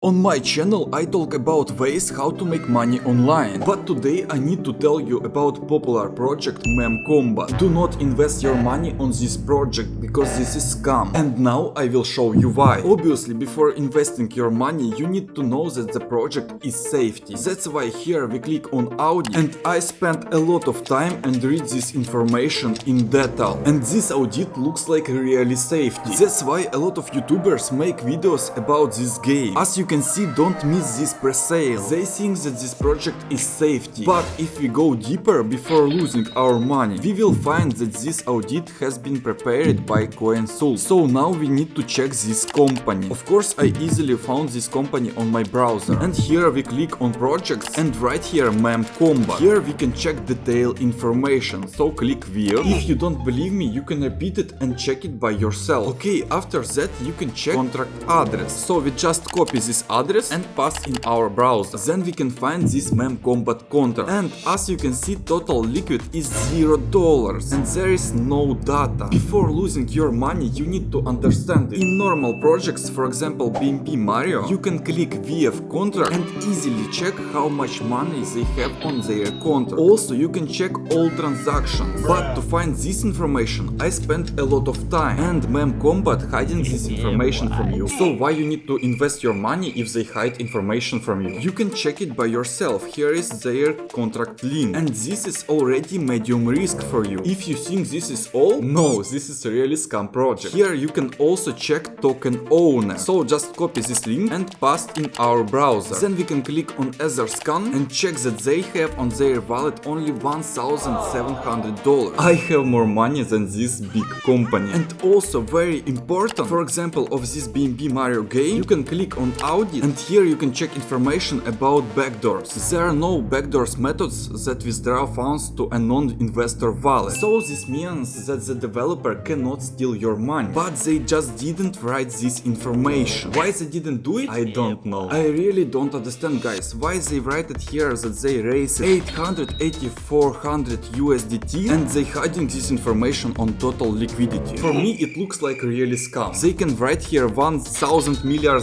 On my channel I talk about ways how to make money online, but today I need to tell you about popular project memekombat. Do not invest your money on this project because this is scam, and now I will show you why. Obviously, before investing your money you need to know that the project is safety. That's why here we click on audit, and I spent a lot of time and read this information in detail, and this audit looks like really safety. That's why a lot of YouTubers make videos about this game. As you can see, don't miss this presale. They think that this project is safety, but if we go deeper before losing our money, we will find that this audit has been prepared by CoinSoul. So now we need to check this company. Of course, I easily found this company on my browser, and here we click on projects, and right here memekombat. Here we can check detailed information, so click view. If you don't believe me, you can repeat it and check it by yourself. Okay, after that you can check contract address. So we just copy this address and paste in our browser. Then we can find this memekombat contract, and as you can see, total liquid is $0 and there is no data. Before losing your money you need to understand it. In normal projects, for example BNB Mario, you can click VF contract and easily check how much money they have on their contract. Also you can check all transactions, but to find this information I spent a lot of time, and memekombat hiding this information from you. So why you need to invest your money if they hide information from you? You can check it by yourself. Here is their contract link, and this is already medium risk for you. If you think this is all, no, this is a really scam project. Here you can also check token owner. So just copy this link and paste in our browser. Then we can click on other scan and check that they have on their wallet only $1,700. I have more money than this big company. And also very important, for example of this BNB Mario game, you can click on audit, and here you can check information about backdoors. There are no backdoors methods that withdraw funds to a non-investor wallet. So this means that the developer cannot steal your money, but they just didn't write this information. Why they didn't do it? I don't know. I really don't understand, guys, why they write it here that they raised 88400 USDT and they hiding this information on total liquidity. For me it looks like really scam. They can write here $1,000 million,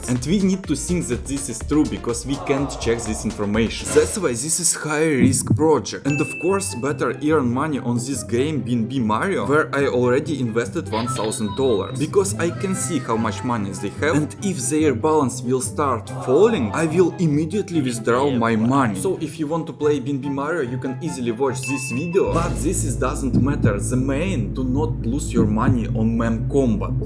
and we need to think that this is true because we can't check this information. That's why this is high risk project, and of course better earn money on this game BNB Mario, where I already invested $1,000 because I can see how much money they have, and if their balance will start falling I will immediately withdraw my money. So if you want to play BNB Mario you can easily watch this video, but this doesn't matter. The main, do not lose your money on memekombat.